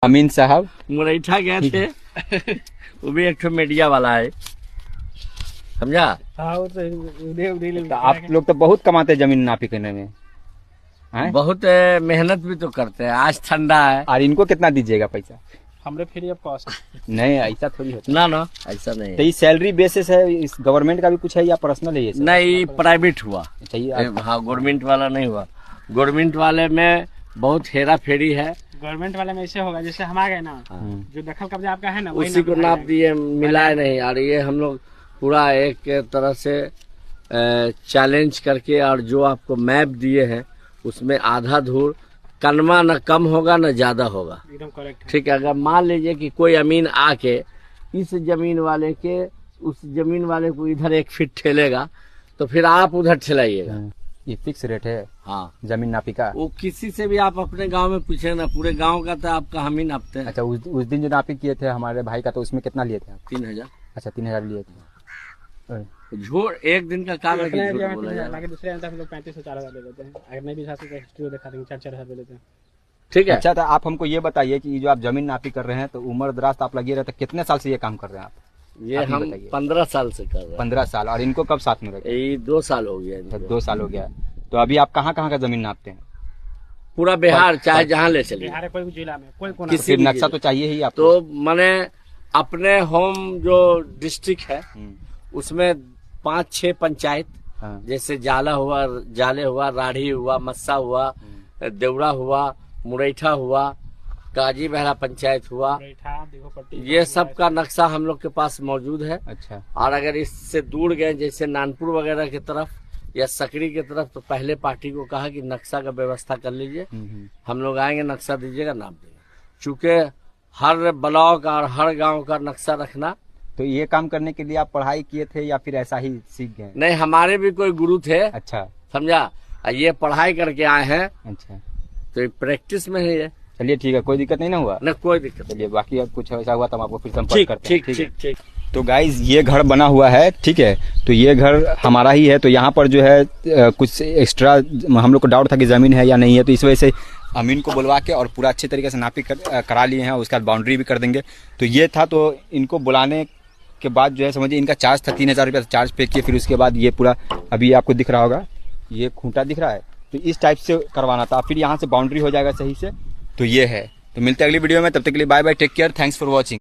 अमीन साहब मुरैठा गए थे वो भी एक मीडिया वाला है, समझा। तो आप लोग तो बहुत कमाते हैं जमीन नापी करने में, हैं? बहुत मेहनत भी तो करते हैं। आज ठंडा है। और इनको कितना दीजिएगा पैसा? हमरे फ्री ऑफ कॉस्ट। नहीं, ऐसा थोड़ी होता। ना ऐसा नहीं तो ये सैलरी बेसिस है, इस गवर्नमेंट का भी कुछ है या पर्सनल है ये सब? नहीं, प्राइवेट हुआ। चाहिए हाँ, गवर्नमेंट वाला नहीं हुआ। गवर्नमेंट वाले में बहुत हेरा फेरी है। गवर्नमेंट वाले में ऐसे होगा जैसे हम आ गए ना, जो दखल कब्जा आपका है ना, उसी को नाप दिए, मिलाए नहीं। और ये हम लोग पूरा एक तरह से चैलेंज करके, और जो आपको मैप दिए हैं उसमें आधा धूर कनमा न कम होगा न ज्यादा होगा। एकदम करेक्ट। ठीक है, अगर मान लीजिए कि कोई अमीन आके इस जमीन वाले के उस जमीन वाले को इधर 1 फीट ठेलेगा तो फिर आप उधर ठेलाइएगा। ये फिक्स रेट है हाँ, जमीन नापी का? वो किसी से भी आप अपने गांव में पूछे ना, पूरे गांव का तो आपका हम ही नापते हैं। अच्छा, उस दिन जो नापी किए थे हमारे भाई का, तो उसमें कितना लिए थे आप? 3000। अच्छा, 3000 लिए थे। झूठ, एक दिन का काम है कि झूठ बोला जाए। दूसरे हम लोग 35 से 4000 ले लेते हैं। अगर नहीं भी हिस्ट्री दिखा देंगे 4-4 ले लेते हैं। ठीक है। अच्छा, तो आप हमको ये बताइए कि जो आप जमीन नापी कर रहे हैं तो उम्र दराज आप लगे रहते, कितने साल से ये काम कर रहे हैं आप? ये हम 15 साल से कर रहे हैं। 15 साल। और इनको कब साथ में रखे? ये 2 साल हो गया। 2 साल हो गया। तो अभी आप कहाँ कहाँ का जमीन नापते हैं? पूरा बिहार, चाहे जहाँ ले चलिए। बिहार कोई जिला में कोई कोना। किसी नक्शा तो चाहिए ही आपको। तो मैंने अपने होम जो डिस्ट्रिक्ट है उसमें 5-6 पंचायत, जैसे जाले हुआ, राढ़ी हुआ, मस्सा हुआ, देवड़ा हुआ, मुरैठा हुआ, काजी बहरा पंचायत हुआ, ये सब का नक्शा हम लोग के पास मौजूद है। अच्छा। और अगर इससे दूर गए जैसे नानपुर वगैरह की तरफ या सकरी की तरफ, तो पहले पार्टी को कहा कि नक्शा का व्यवस्था कर लीजिए, हम लोग आएंगे, नक्शा दीजिएगा, नाप देंगे। चूँकि हर ब्लॉक और हर गांव का नक्शा रखना। तो ये काम करने के लिए आप पढ़ाई किए थे या फिर ऐसा ही सीख गए? नहीं, हमारे भी कोई गुरु थे। अच्छा, समझा। ये पढ़ाई करके आए हैं। अच्छा, तो ये प्रैक्टिस में है ये। चलिए ठीक है, कोई दिक्कत नहीं ना हुआ? न कोई दिक्कत। चलिए, बाकी अब कुछ ऐसा हुआ तो हम आपको फिर संपर्क करते हैं। ठीक। तो गाइज, ये घर बना हुआ है, ठीक है। तो ये घर हमारा ही है। तो यहाँ पर जो है कुछ एक्स्ट्रा हम लोग को डाउट था कि ज़मीन है या नहीं है, तो इस वजह से अमीन को बुलवा के और पूरा अच्छे तरीके से नापी करा लिए हैं। उसके बाद बाउंड्री भी कर देंगे। तो ये था, तो इनको बुलाने के बाद जो है समझिए इनका चार्ज था 3000 रुपया चार्ज पे किए। फिर उसके बाद ये पूरा अभी आपको दिख रहा होगा, ये खूंटा दिख रहा है, तो इस टाइप से करवाना था। फिर यहाँ से बाउंड्री हो जाएगा सही से। तो ये है। तो मिलते हैं अगली वीडियो में, तब तक के लिए bye bye, take care, thanks for watching.